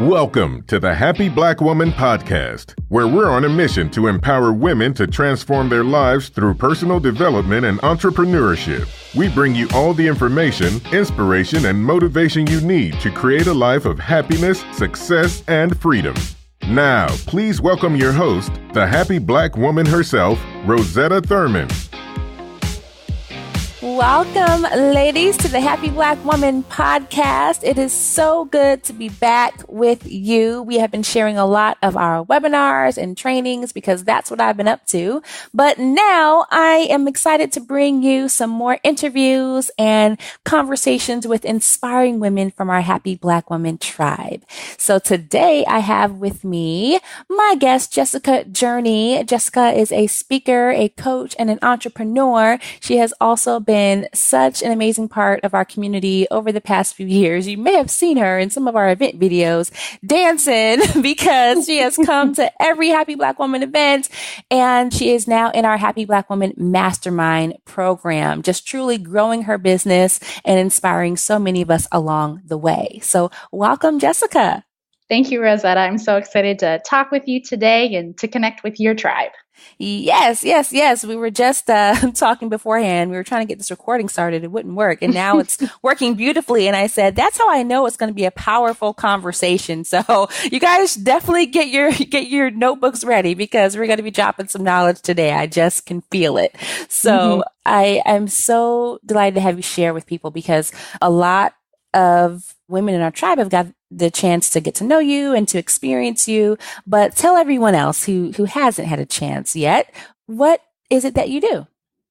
Welcome to the Happy Black Woman Podcast, where we're on a mission to empower women to transform their lives through personal development and entrepreneurship. We bring you all the information, inspiration, and motivation you need to create a life of happiness, success, and freedom. Now, please welcome your host, the Happy Black Woman herself, Rosetta Thurman. Welcome, ladies, to the Happy Black Woman Podcast. It is so good to be back with you. We have been sharing a lot of our webinars and trainings because that's what I've been up to. But now I am excited to bring you some more interviews and conversations with inspiring women from our Happy Black Woman tribe. So today I have with me my guest, Jessica Journey. Jessica is a speaker, a coach, and an entrepreneur. She has also been such an amazing part of our community over the past few years. You may have seen her in some of our event videos dancing because she has come to every Happy Black Woman event, and she is now in our Happy Black Woman Mastermind program, just truly growing her business and inspiring so many of us along the way. So welcome, Jessica. Thank you, Rosetta. I'm so excited to talk with you today and to connect with your tribe. Yes. We were just talking beforehand. We were trying to get this recording started. It wouldn't work. And now it's working beautifully. And I said, that's how I know it's going to be a powerful conversation. So you guys definitely get your notebooks ready because we're going to be dropping some knowledge today. I just can feel it. So I am so delighted to have you share with people because a lot of women in our tribe have got the chance to get to know you and to experience you, but tell everyone else who hasn't had a chance yet, what is it that you do?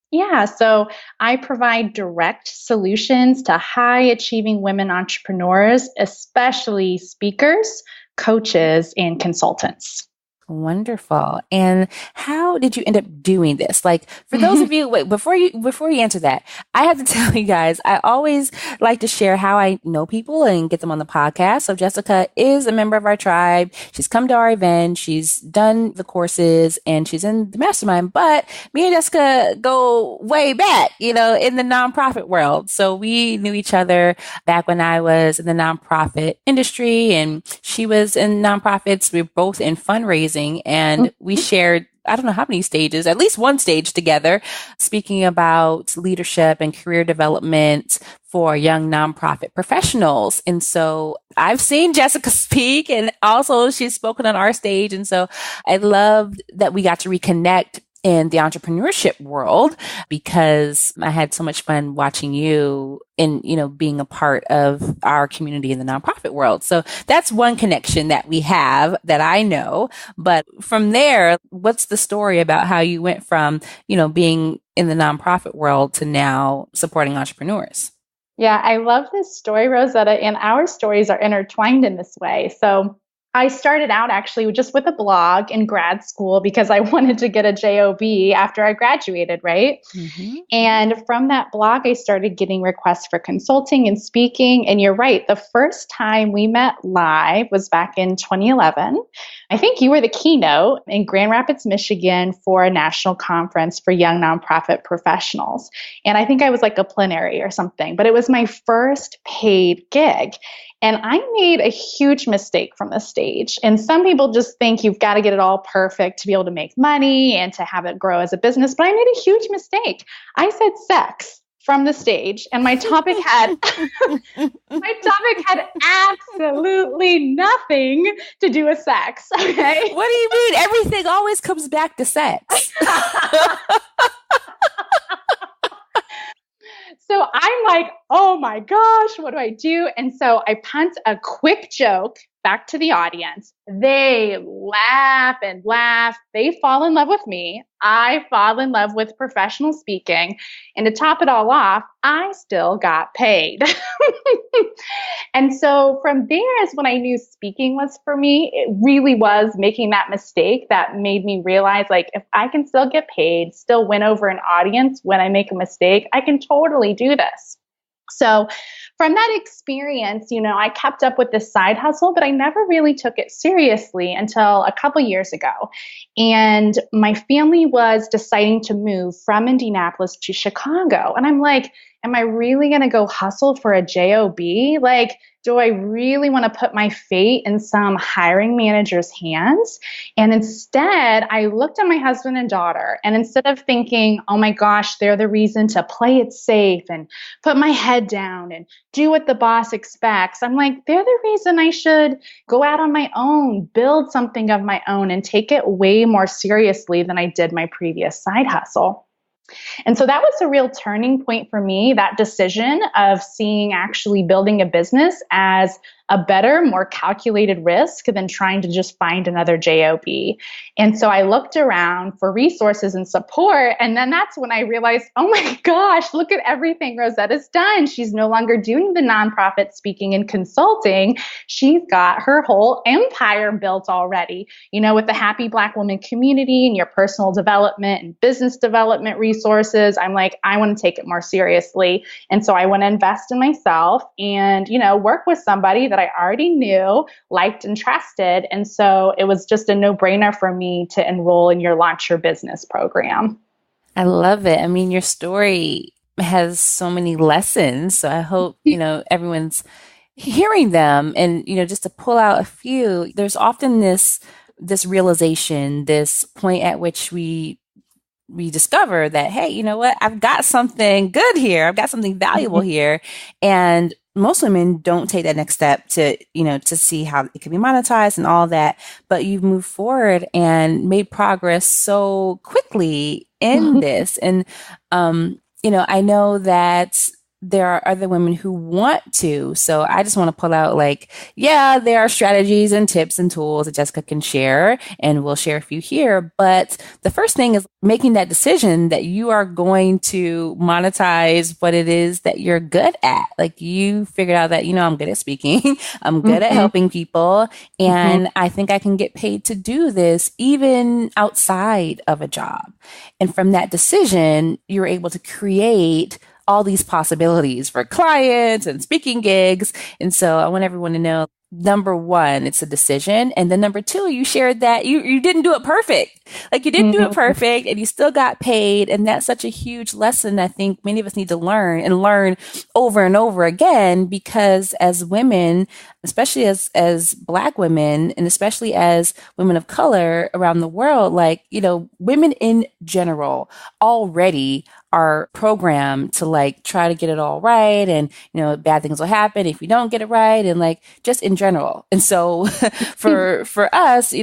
Yeah, so I provide direct solutions to high achieving women entrepreneurs, especially speakers, coaches, and consultants. Wonderful. And how did you end up doing this? Like, for those of you, wait, before you answer that, I have to tell you guys, I always like to share how I know people and get them on the podcast. So Jessica is a member of our tribe. She's come to our event. She's done the courses and she's in the mastermind, but me and Jessica go way back, in the nonprofit world. So we knew each other back when I was in the nonprofit industry and she was in nonprofits. We were both in fundraising. And we shared, I don't know how many stages, at least one stage together, speaking about leadership and career development for young nonprofit professionals. And so I've seen Jessica speak and also she's spoken on our stage. And so I loved that we got to reconnect in the entrepreneurship world because I had so much fun watching you in, being a part of our community in the nonprofit world. So that's one connection that we have that I know. But from there, what's the story about how you went from, being in the nonprofit world to now supporting entrepreneurs? Yeah, I love this story, Rosetta, and our stories are intertwined in this way. So I started out actually just with a blog in grad school because I wanted to get a job after I graduated, right? And from that blog, I started getting requests for consulting and speaking. And you're right, the first time we met live was back in 2011. I think you were the keynote in Grand Rapids, Michigan for a national conference for young nonprofit professionals. And I think I was like a plenary or something, but it was my first paid gig. And I made a huge mistake from the stage. And some people just think you've got to get it all perfect to be able to make money and to have it grow as a business. But I made a huge mistake. I said sex from the stage, and my topic had absolutely nothing to do with sex. Okay. What do you mean? Everything always comes back to sex. So I'm like, oh my gosh, what do I do? And so I punt a quick joke back to the audience. They laugh and laugh. They fall in love with me. I fall in love with professional speaking. And to top it all off, I still got paid. And so from there is when I knew speaking was for me. It really was making that mistake that made me realize, like, if I can still get paid, still win over an audience when I make a mistake, I can totally do this. So from that experience, I kept up with this side hustle, but I never really took it seriously until a couple years ago. And my family was deciding to move from Indianapolis to Chicago. And I'm like, am I really going to go hustle for a job? Like, do I really want to put my fate in some hiring manager's hands? And instead, I looked at my husband and daughter, and instead of thinking, oh my gosh, they're the reason to play it safe and put my head down and do what the boss expects, I'm like, they're the reason I should go out on my own, build something of my own, and take it way more seriously than I did my previous side hustle. And so that was a real turning point for me, that decision of seeing actually building a business as a better, more calculated risk than trying to just find another job. And so I looked around for resources and support. And then that's when I realized, oh my gosh, look at everything Rosetta's done. She's no longer doing the nonprofit speaking and consulting. She's got her whole empire built already, with the Happy Black Woman community and your personal development and business development resources. I'm like, I want to take it more seriously. And so I want to invest in myself and, work with somebody that I already knew, liked, and trusted. And so it was just a no-brainer for me to enroll in your Launch Your Business program. I love it. I mean, your story has so many lessons. So I hope, everyone's hearing them. And, just to pull out a few, there's often this realization, this point at which we discover that, hey, you know what? I've got something good here. I've got something valuable here. And most women don't take that next step to see how it can be monetized and all that. But you've moved forward and made progress so quickly in this. And, I know that there are other women who want to. So I just want to pull out there are strategies and tips and tools that Jessica can share, and we'll share a few here. But the first thing is making that decision that you are going to monetize what it is that you're good at. Like, you figured out that, I'm good at speaking. I'm good at helping people. And I think I can get paid to do this even outside of a job. And from that decision, you're able to create all these possibilities for clients and speaking gigs. And so I want everyone to know, number one, it's a decision. And then number two, you shared that you didn't do it perfect. Like, you didn't do it perfect and you still got paid. And that's such a huge lesson I think many of us need to learn over and over again, because as women, especially as Black women, and especially as women of color around the world, women in general already are programmed to try to get it all right. And, bad things will happen if you don't get it right. And just in general. And so for us,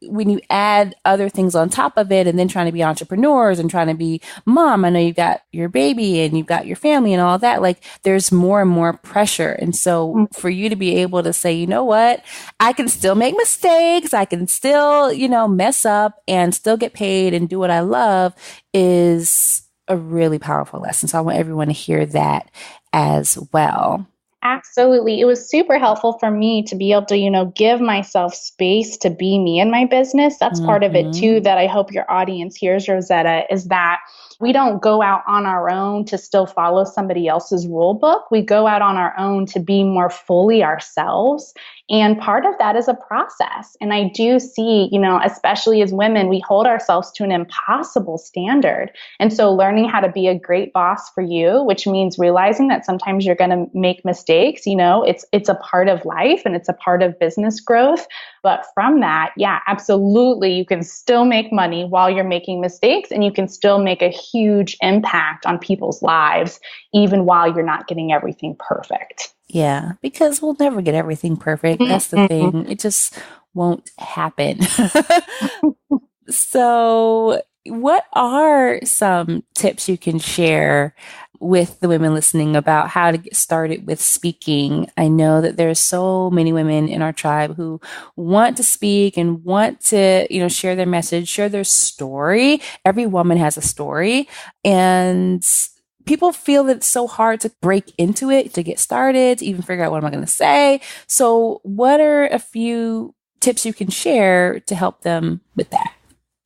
when you add other things on top of it, and then trying to be entrepreneurs and trying to be mom, I know you've got your baby and you've got your family and all that, there's more and more pressure. And so for you to be able to say, you know what, I can still make mistakes. I can still, mess up and still get paid and do what I love is a really powerful lesson. So I want everyone to hear that as well. Absolutely. It was super helpful for me to be able to, give myself space to be me in my business. That's part of it too, that I hope your audience hears, Rosetta, is that we don't go out on our own to still follow somebody else's rule book. We go out on our own to be more fully ourselves. And part of that is a process. And I do see, especially as women, we hold ourselves to an impossible standard. And so learning how to be a great boss for you, which means realizing that sometimes you're going to make mistakes, it's a part of life and it's a part of business growth. But from that, yeah, absolutely, you can still make money while you're making mistakes, and you can still make a huge impact on people's lives, even while you're not getting everything perfect. Yeah, because we'll never get everything perfect. That's the thing. It just won't happen. So what are some tips you can share with the women listening about how to get started with speaking? I know that there's so many women in our tribe who want to speak and want to, share their message, share their story. Every woman has a story, and people feel that it's so hard to break into it, to get started, to even figure out what am I going to say. So what are a few tips you can share to help them with that?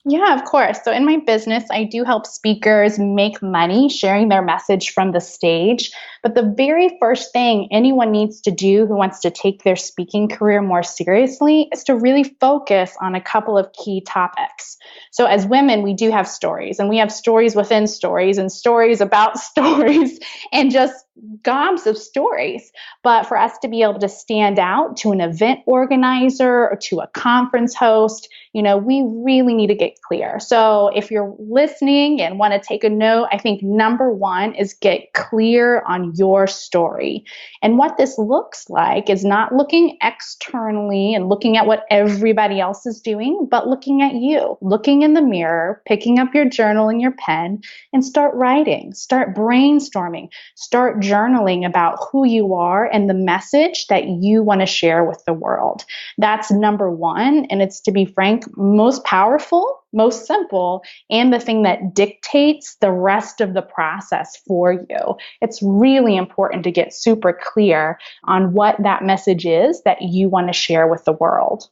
Yeah, of course. So in my business, I do help speakers make money sharing their message from the stage. But the very first thing anyone needs to do who wants to take their speaking career more seriously is to really focus on a couple of key topics. So as women, we do have stories, and we have stories within stories and stories about stories and just gobs of stories. But for us to be able to stand out to an event organizer or to a conference host, we really need to get clear. So if you're listening and want to take a note, I think number one is get clear on your story. And what this looks like is not looking externally and looking at what everybody else is doing, but looking at you, looking in the mirror, picking up your journal and your pen and start writing, start brainstorming, start journaling about who you are and the message that you want to share with the world. That's number one. And it's, to be frank, most powerful, most simple, and the thing that dictates the rest of the process for you. It's really important to get super clear on what that message is that you want to share with the world.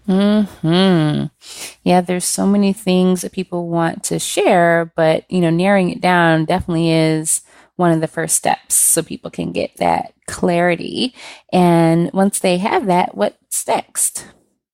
Yeah, there's so many things that people want to share, but narrowing it down definitely is one of the first steps so people can get that clarity. And once they have that, what's next?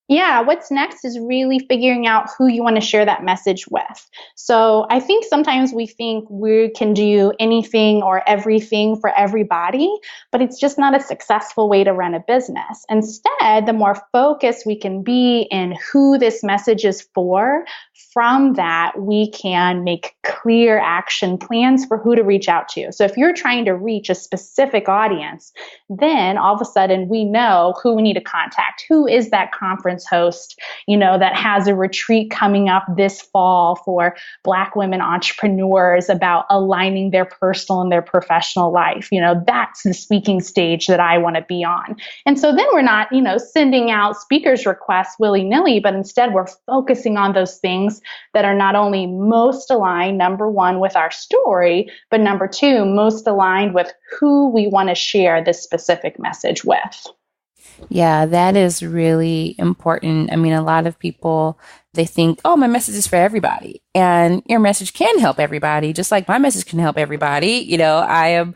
Yeah, what's next is really figuring out who you want to share that message with. So I think sometimes we think we can do anything or everything for everybody, but it's just not a successful way to run a business. Instead, the more focused we can be in who this message is for, from that, we can make clear action plans for who to reach out to. So if you're trying to reach a specific audience, then all of a sudden we know who we need to contact. Who is that conference host, that has a retreat coming up this fall for Black women entrepreneurs about aligning their personal and their professional life. That's the speaking stage that I want to be on. And so then we're not, sending out speakers requests willy-nilly, but instead we're focusing on those things that are not only most aligned, number one, with our story, but number two, most aligned with who we want to share this specific message with. Yeah, that is really important. I mean, a lot of people, they think, oh, my message is for everybody. And your message can help everybody, just like my message can help everybody. I am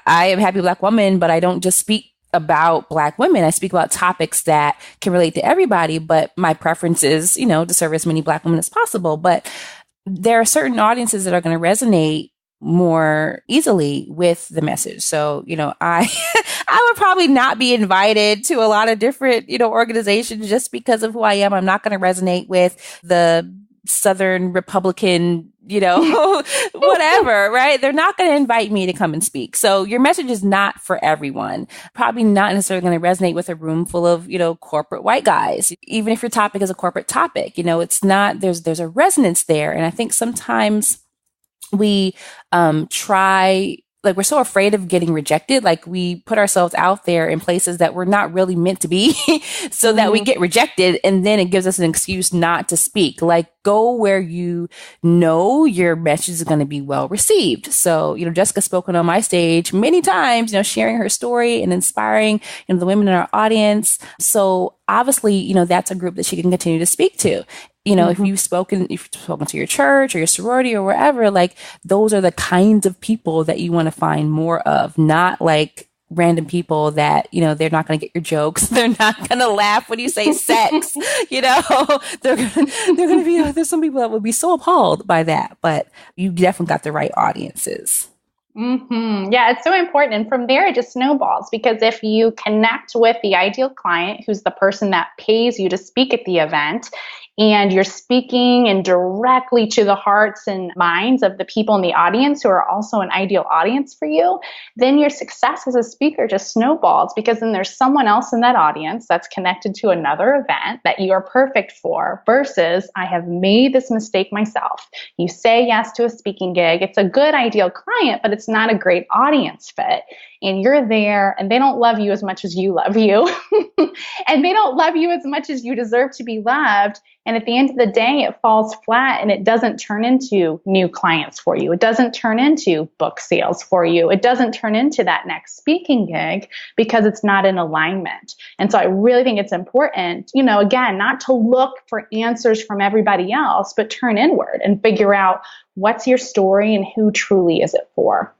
Happy Black Woman, but I don't just speak about Black women. I speak about topics that can relate to everybody, but my preference is, to serve as many Black women as possible. But there are certain audiences that are going to resonate more easily with the message. So, I would probably not be invited to a lot of different, organizations just because of who I am. I'm not going to resonate with the Southern Republican, whatever, right? They're not going to invite me to come and speak. So your message is not for everyone. Probably not necessarily going to resonate with a room full of, corporate white guys. Even if your topic is a corporate topic, it's not, there's a resonance there. And I think sometimes we try, like, we're so afraid of getting rejected. Like, we put ourselves out there in places that we're not really meant to be so that we get rejected. And then it gives us an excuse not to speak. Like, go where your message is going to be well received. So, Jessica's spoken on my stage many times, sharing her story and inspiring, the women in our audience. So obviously, that's a group that she can continue to speak to. If you've spoken to your church or your sorority or wherever, like, those are the kinds of people that you want to find more of, not like random people that, they're not going to get your jokes. They're not going to laugh when you say sex, they're going to be, there's some people that would be so appalled by that, but you definitely got the right audiences. Yeah, it's so important. And from there, it just snowballs, because if you connect with the ideal client, who's the person that pays you to speak at the event, and you're speaking and directly to the hearts and minds of the people in the audience who are also an ideal audience for you, then your success as a speaker just snowballs, because then there's someone else in that audience that's connected to another event that you are perfect for, versus I have made this mistake myself. You say yes to a speaking gig. It's a good ideal client, but it's not a great audience fit. and you're there and they don't love you as much as you love you and they don't love you as much as you deserve to be loved. And at the end of the day, it falls flat and it doesn't turn into new clients for you. It doesn't turn into book sales for you. It doesn't turn into that next speaking gig because it's not in alignment. And so I really think it's important, again, not to look for answers from everybody else, but turn inward and figure out what's your story and who truly is it for.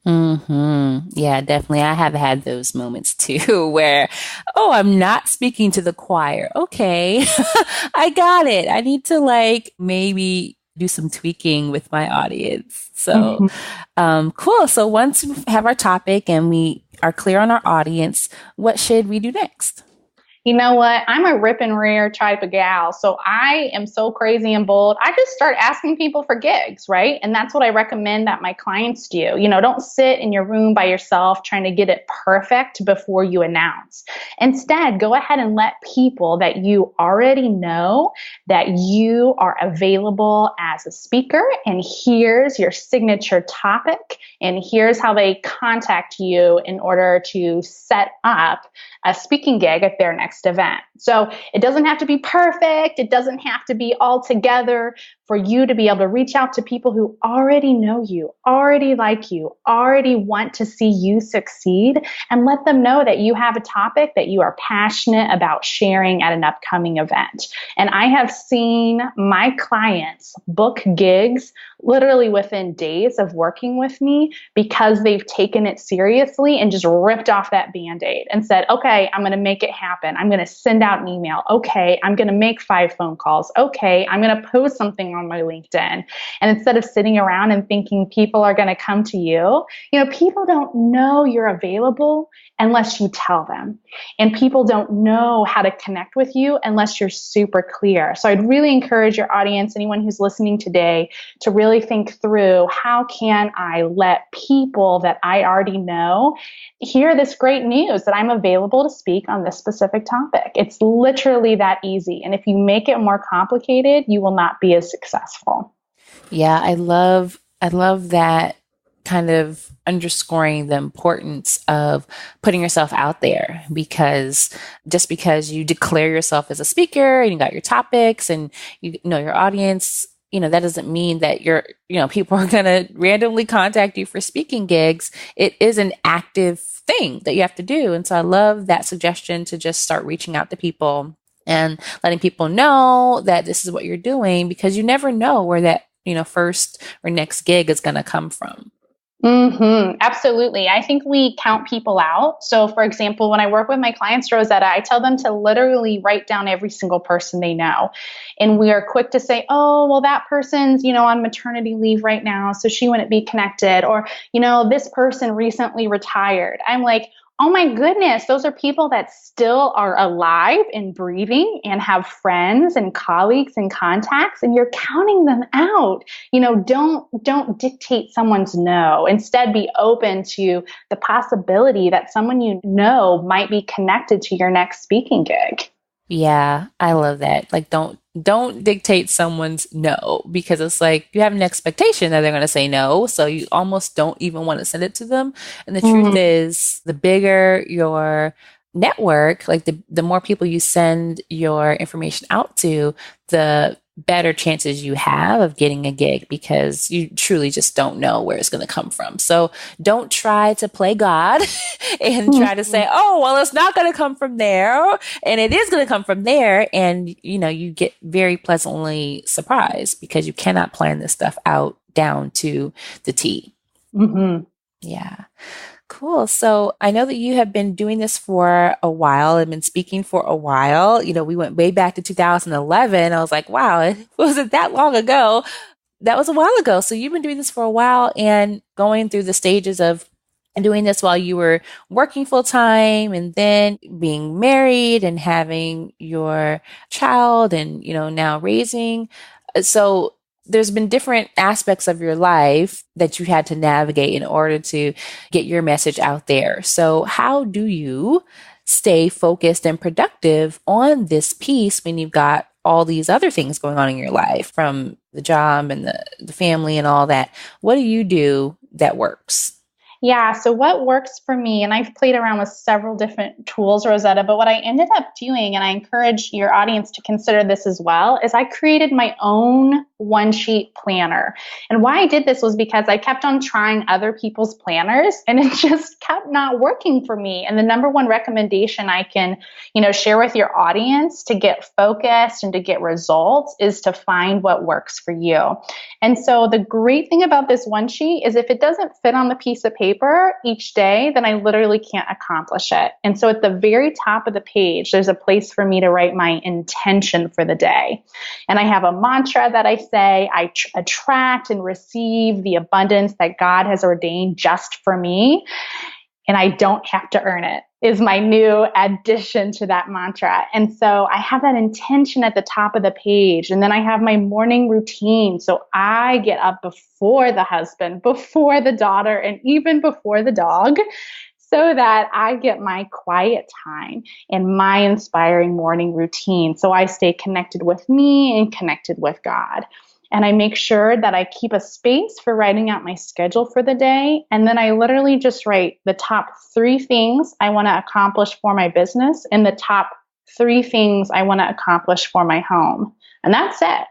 Yeah, definitely. I have had those moments too where, I'm not speaking to the choir. Okay, I got it. I need to maybe do some tweaking with my audience. So, cool. So once we have our topic and we are clear on our audience, what should we do next? You know what? I'm a rip and rear type of gal. So I am so crazy and bold. I just start asking people for gigs, right? And that's what I recommend that my clients do. Don't sit in your room by yourself trying to get it perfect before you announce. Instead, go ahead and let people that you already know that you are available as a speaker. And here's your signature topic. And here's how they contact you in order to set up a speaking gig at their next event. So it doesn't have to be perfect. It doesn't have to be all together for you to be able to reach out to people who already know you, already like you, already want to see you succeed, and let them know that you have a topic that you are passionate about sharing at an upcoming event. And I have seen my clients book gigs literally within days of working with me because they've taken it seriously and just ripped off that Band-Aid and said, okay, I'm going to make it happen. I'm going to send out an email. Okay, I'm going to make 5 phone calls. Okay, I'm going to post something on my LinkedIn. And instead of sitting around and thinking people are going to come to you, people don't know you're available unless you tell them. And people don't know how to connect with you unless you're super clear. So I'd really encourage your audience, anyone who's listening today, to really think through, how can I let people that I already know hear this great news that I'm available to speak on this specific topic? It's literally that easy. And if you make it more complicated, you will not be as successful. Yeah, I love that kind of underscoring the importance of putting yourself out there, because just because you declare yourself as a speaker and you got your topics and you know your audience, that doesn't mean that people are going to randomly contact you for speaking gigs. It is an active thing that you have to do. And so I love that suggestion to just start reaching out to people and letting people know that this is what you're doing, because you never know where that, first or next gig is going to come from. Absolutely. I think we count people out. So for example, when I work with my clients, Rosetta, I tell them to literally write down every single person they know. And we are quick to say, oh, well, that person's, on maternity leave right now, so she wouldn't be connected. Or, this person recently retired. I'm like, oh my goodness, those are people that still are alive and breathing and have friends and colleagues and contacts, and you're counting them out. Don't dictate someone's no. Instead, be open to the possibility that someone you know might be connected to your next speaking gig. Yeah, I love that. Don't dictate someone's no, because it's you have an expectation that they're going to say no. So you almost don't even want to send it to them. And the truth is, the bigger your network, the more people you send your information out to, the better chances you have of getting a gig, because you truly just don't know where it's going to come from. So don't try to play God and try to say, oh, well, it's not going to come from there, and it is going to come from there. And, you get very pleasantly surprised, because you cannot plan this stuff out down to the T. Yeah. Cool. So I know that you have been doing this for a while and been speaking for a while. We went way back to 2011. I was like, wow, was it that long ago? That was a while ago. So you've been doing this for a while and going through the stages of doing this while you were working full time, and then being married and having your child, and, now raising. So there's been different aspects of your life that you had to navigate in order to get your message out there. So how do you stay focused and productive on this piece when you've got all these other things going on in your life, from the job and the family and all that? What do you do that works? Yeah. So what works for me, and I've played around with several different tools, Rosetta, but what I ended up doing, and I encourage your audience to consider this as well, is I created my own one sheet planner. And why I did this was because I kept on trying other people's planners and it just kept not working for me. And the number one recommendation I can, share with your audience to get focused and to get results is to find what works for you. And so the great thing about this one sheet is if it doesn't fit on the piece of paper each day, then I literally can't accomplish it. And so at the very top of the page, there's a place for me to write my intention for the day. And I have a mantra that I say, I attract and receive the abundance that God has ordained just for me. And I don't have to earn it, is my new addition to that mantra. And so I have that intention at the top of the page. And then I have my morning routine. So I get up before the husband, before the daughter, and even before the dog, so that I get my quiet time and my inspiring morning routine. So I stay connected with me and connected with God. And I make sure that I keep a space for writing out my schedule for the day. And then I literally just write the top 3 things I want to accomplish for my business and the top 3 things I want to accomplish for my home. And that's it.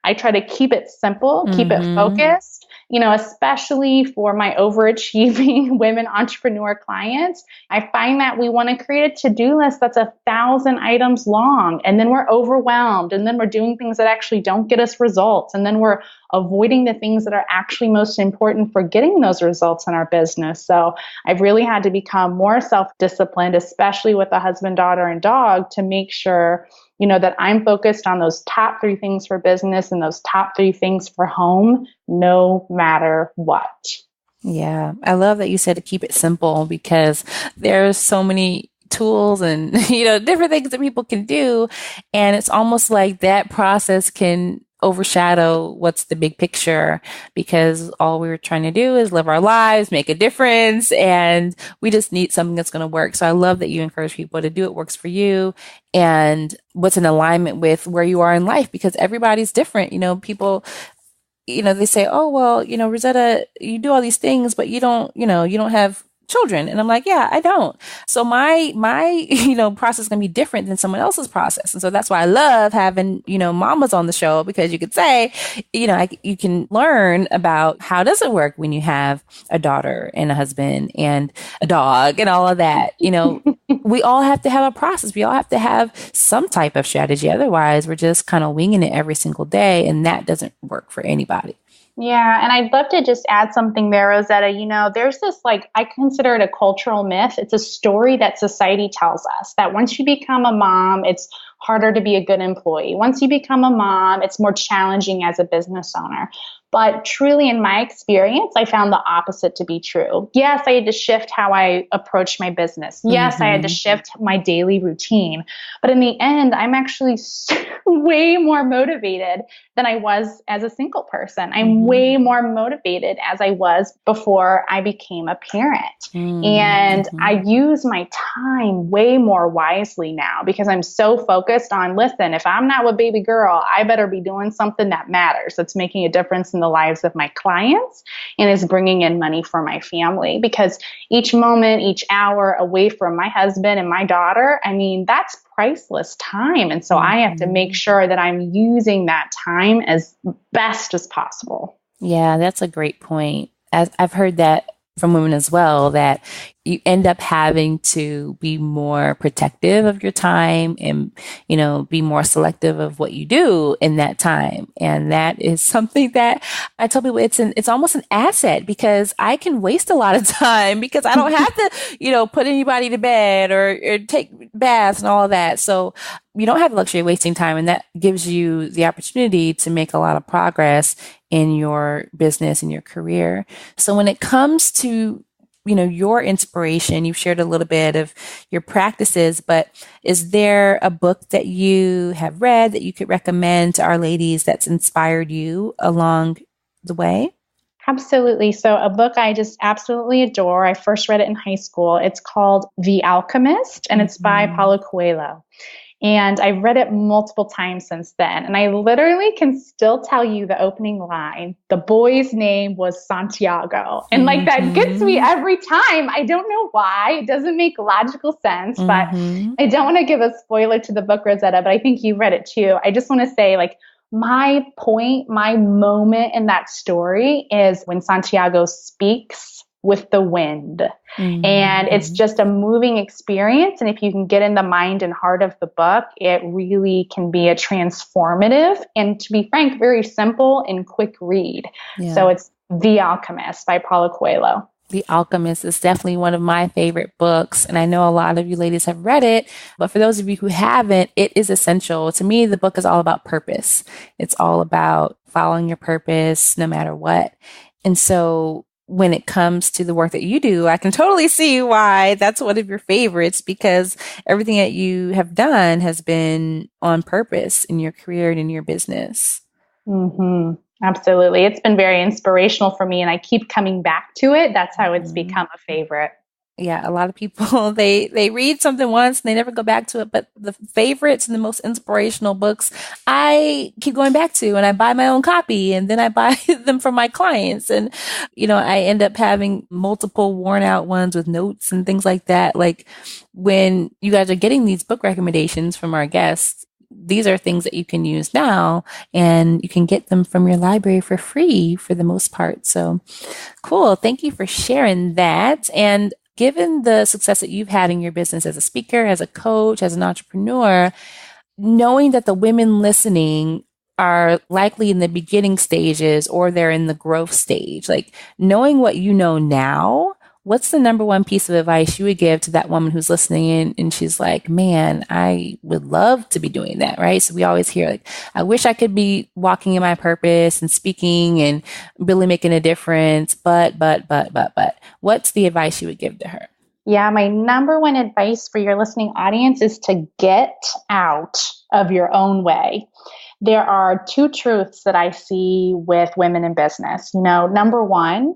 I try to keep it simple, keep it focused, especially for my overachieving women entrepreneur clients. I find that we want to create a to-do list that's 1,000 items long, and then we're overwhelmed, and then we're doing things that actually don't get us results, and then we're avoiding the things that are actually most important for getting those results in our business. So I've really had to become more self-disciplined, especially with the husband, daughter, and dog, to make sure that I'm focused on those top 3 things for business and those top 3 things for home, no matter what. Yeah. I love that you said to keep it simple, because there's so many tools and, different things that people can do. And it's almost like that process can overshadow what's the big picture, because all we were trying to do is live our lives, make a difference, and we just need something that's going to work. So I love that you encourage people to do what works for you and what's in alignment with where you are in life, because everybody's different. People, they say, oh, well, Rosetta, you do all these things, but you don't have children. And I'm like, yeah, I don't. So my process is going to be different than someone else's process. And so that's why I love having, mamas on the show, because you could say, you can learn about how does it work when you have a daughter and a husband and a dog and all of that. We all have to have a process. We all have to have some type of strategy. Otherwise, we're just kind of winging it every single day. And that doesn't work for anybody. Yeah. And I'd love to just add something there, Rosetta. There's this, I consider it a cultural myth. It's a story that society tells us that once you become a mom, it's harder to be a good employee. Once you become a mom, it's more challenging as a business owner. But truly, in my experience, I found the opposite to be true. Yes, I had to shift how I approached my business. Yes, I had to shift my daily routine. But in the end, I'm actually way more motivated than I was as a single person. I'm way more motivated as I was before I became a parent. And I use my time way more wisely now, because I'm so focused on, listen, if I'm not with baby girl, I better be doing something that matters, that's making a difference in the lives of my clients and is bringing in money for my family. Because each moment, each hour away from my husband and my daughter, that's priceless time. And so I have to make sure that I'm using that time as best as possible. Yeah, that's a great point. As I've heard that from women as well, that you end up having to be more protective of your time and, be more selective of what you do in that time. And that is something that I tell people it's almost an asset, because I can waste a lot of time because I don't have to, put anybody to bed or take baths and all of that. So you don't have the luxury of wasting time, and that gives you the opportunity to make a lot of progress in your business and your career. So when it comes to your inspiration, you've shared a little bit of your practices, but is there a book that you have read that you could recommend to our ladies that's inspired you along the way? Absolutely. So a book I just absolutely adore. I first read it in high school. It's called The Alchemist, and it's by Paulo Coelho. And I've read it multiple times since then. And I literally can still tell you the opening line. The boy's name was Santiago. And like that gets me every time. I don't know why. It doesn't make logical sense, but I don't want to give a spoiler to the book, Rosetta, but I think you read it too. I just want to say, like, my point, my moment in that story is when Santiago speaks with the wind. And it's just a moving experience. And if you can get in the mind and heart of the book, it really can be a transformative and, to be frank, very simple and quick read. Yeah. So it's The Alchemist by Paulo Coelho. The Alchemist is definitely one of my favorite books. And I know a lot of you ladies have read it, but for those of you who haven't, it is essential. To me, the book is all about purpose. It's all about following your purpose no matter what. And so when it comes to the work that you do, I can totally see why that's one of your favorites, because everything that you have done has been on purpose in your career and in your business. Absolutely. It's been very inspirational for me, and I keep coming back to it. That's how it's become a favorite. Yeah, a lot of people, they read something once and they never go back to it. But the favorites and the most inspirational books, I keep going back to, and I buy my own copy, and then I buy them from my clients. And, you know, I end up having multiple worn out ones with notes and things like that. Like, when you guys are getting these book recommendations from our guests, these are things that you can use now, and you can get them from your library for free for the most part. So cool. Thank you for sharing that. And given the success that you've had in your business as a speaker, as a coach, as an entrepreneur, knowing that the women listening are likely in the beginning stages or they're in the growth stage, like knowing what you know now, what's the number one piece of advice you would give to that woman who's listening in and she's like, man, I would love to be doing that, right? So we always hear like, I wish I could be walking in my purpose and speaking and really making a difference, but, what's the advice you would give to her? Yeah, my number one advice for your listening audience is to get out of your own way. There are two truths that I see with women in business. You know, number one,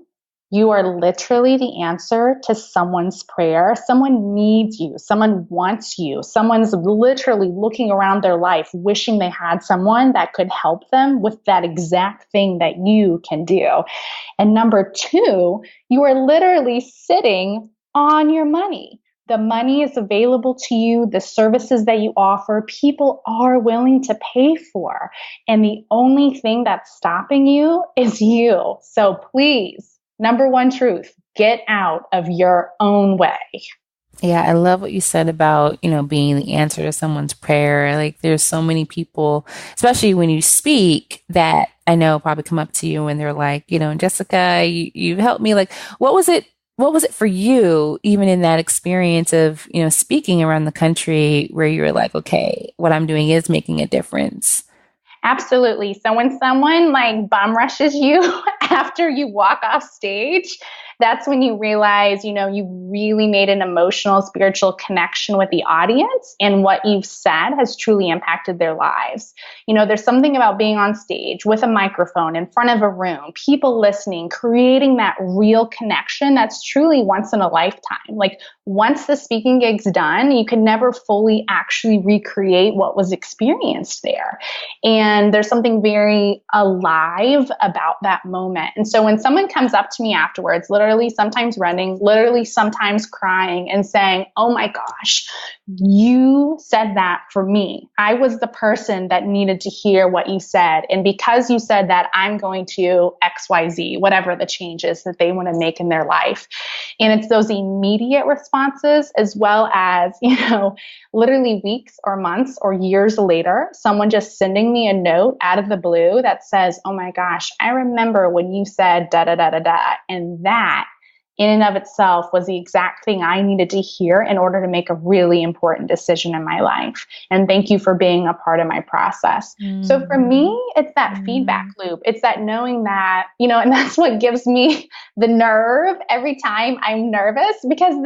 you are literally the answer to someone's prayer. Someone needs you. Someone wants you. Someone's literally looking around their life, wishing they had someone that could help them with that exact thing that you can do. And number two, you are literally sitting on your money. The money is available to you. The services that you offer, people are willing to pay for. And the only thing that's stopping you is you. So please, number one truth, get out of your own way. Yeah, I love what you said about, you know, being the answer to someone's prayer. Like, there's so many people, especially when you speak, that I know probably come up to you and they're like, you know, Jessica, you've helped me. Like, what was it for you, even in that experience of, you know, speaking around the country, where you were like, okay, what I'm doing is making a difference? Absolutely. So when someone like bum rushes you after you walk off stage, that's when you realize, you know, you really made an emotional, spiritual connection with the audience, and what you've said has truly impacted their lives. You know, there's something about being on stage with a microphone in front of a room, people listening, creating that real connection that's truly once in a lifetime. Like, once the speaking gig's done, you can never fully actually recreate what was experienced there. And there's something very alive about that moment. And so when someone comes up to me afterwards, literally sometimes running, literally sometimes crying and saying, oh my gosh, you said that for me. I was the person that needed to hear what you said. And because you said that, I'm going to XYZ, whatever the changes that they want to make in their life. And it's those immediate responses, as well as, you know, literally weeks or months or years later, someone just sending me a note out of the blue that says, oh my gosh, I remember when you said da da da da da. And that in and of itself was the exact thing I needed to hear in order to make a really important decision in my life. And thank you for being a part of my process. So for me, it's that feedback loop. It's that knowing that, you know, and that's what gives me the nerve every time I'm nervous, because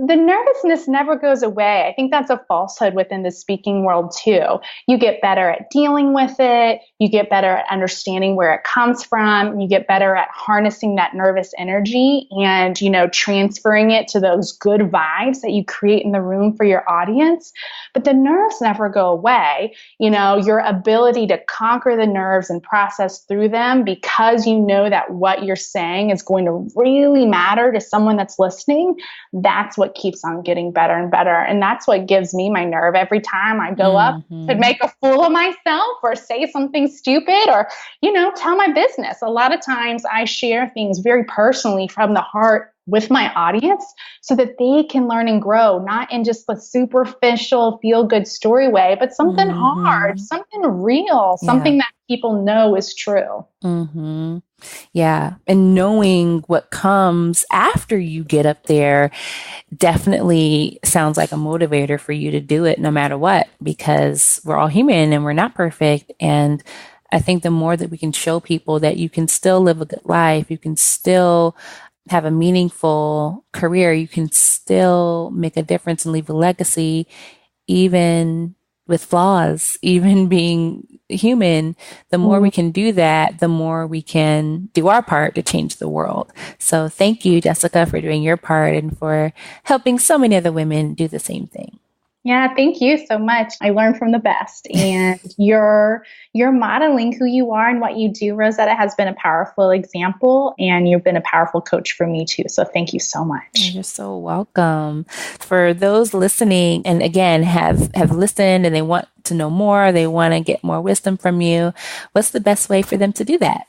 The nervousness never goes away. I think that's a falsehood within the speaking world too. You get better at dealing with it. You get better at understanding where it comes from. You get better at harnessing that nervous energy and, transferring it to those good vibes that you create in the room for your audience. But the nerves never go away. Your ability to conquer the nerves and process through them because you know that what you're saying is going to really matter to someone that's listening. That's what keeps on getting better and better. And that's what gives me my nerve every time I go up to make a fool of myself or say something stupid or, tell my business. A lot of times I share things very personally from the heart with my audience so that they can learn and grow, not in just the superficial feel-good story way, but something hard, something real, something that people know is true. Yeah. And knowing what comes after you get up there definitely sounds like a motivator for you to do it no matter what, because we're all human and we're not perfect. And I think the more that we can show people that you can still live a good life, you can still have a meaningful career, you can still make a difference and leave a legacy, even with flaws, even being human, the more we can do that, the more we can do our part to change the world. So thank you, Jessica, for doing your part and for helping so many other women do the same thing. Yeah, thank you so much. I learned from the best. And you're modeling who you are and what you do, Rosetta, has been a powerful example. And you've been a powerful coach for me too. So thank you so much. You're so welcome. For those listening, and again, have listened and they want to know more, they want to get more wisdom from you, what's the best way for them to do that?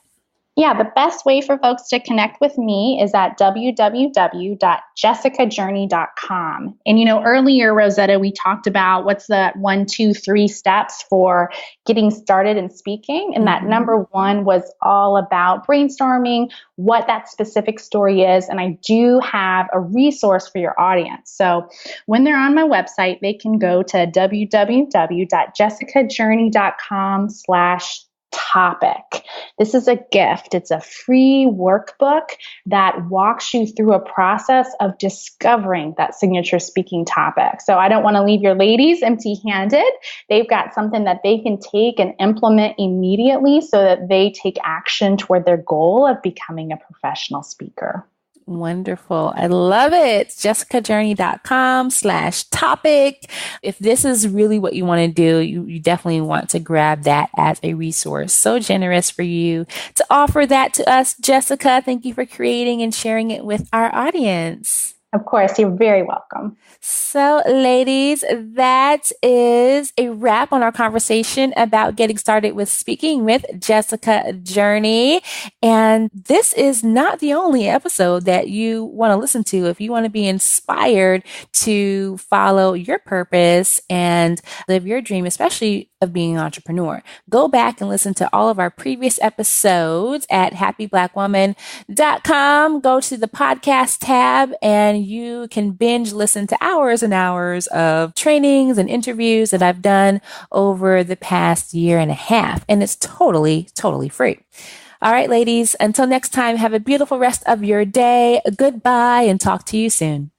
Yeah, the best way for folks to connect with me is at www.jessicajourney.com. And, earlier, Rosetta, we talked about what's the 1, 2, 3 steps for getting started in speaking. And that number 1 was all about brainstorming what that specific story is. And I do have a resource for your audience. So when they're on my website, they can go to www.jessicajourney.com/topic. This is a gift. It's a free workbook that walks you through a process of discovering that signature speaking topic. So I don't want to leave your ladies empty-handed. They've got something that they can take and implement immediately so that they take action toward their goal of becoming a professional speaker. Wonderful. I love it. jessicajourney.com/topic. If this is really what you want to do, you definitely want to grab that as a resource. So generous for you to offer that to us, Jessica. Thank you for creating and sharing it with our audience. Of course, you're very welcome. So, ladies, that is a wrap on our conversation about getting started with speaking with Jessica Journey. And this is not the only episode that you want to listen to. If you want to be inspired to follow your purpose and live your dream, especially of being an entrepreneur, go back and listen to all of our previous episodes at happyblackwoman.com. Go to the podcast tab and you can binge listen to hours and hours of trainings and interviews that I've done over the past year and a half. And it's totally, totally free. All right, ladies, until next time, have a beautiful rest of your day. Goodbye and talk to you soon.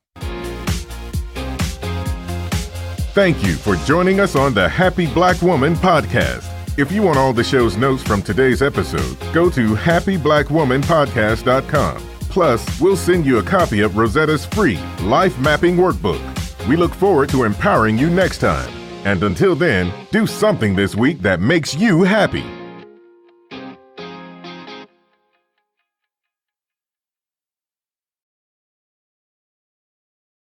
Thank you for joining us on the Happy Black Woman podcast. If you want all the show's notes from today's episode, go to happyblackwomanpodcast.com. Plus, we'll send you a copy of Rosetta's free life mapping workbook. We look forward to empowering you next time. And until then, do something this week that makes you happy.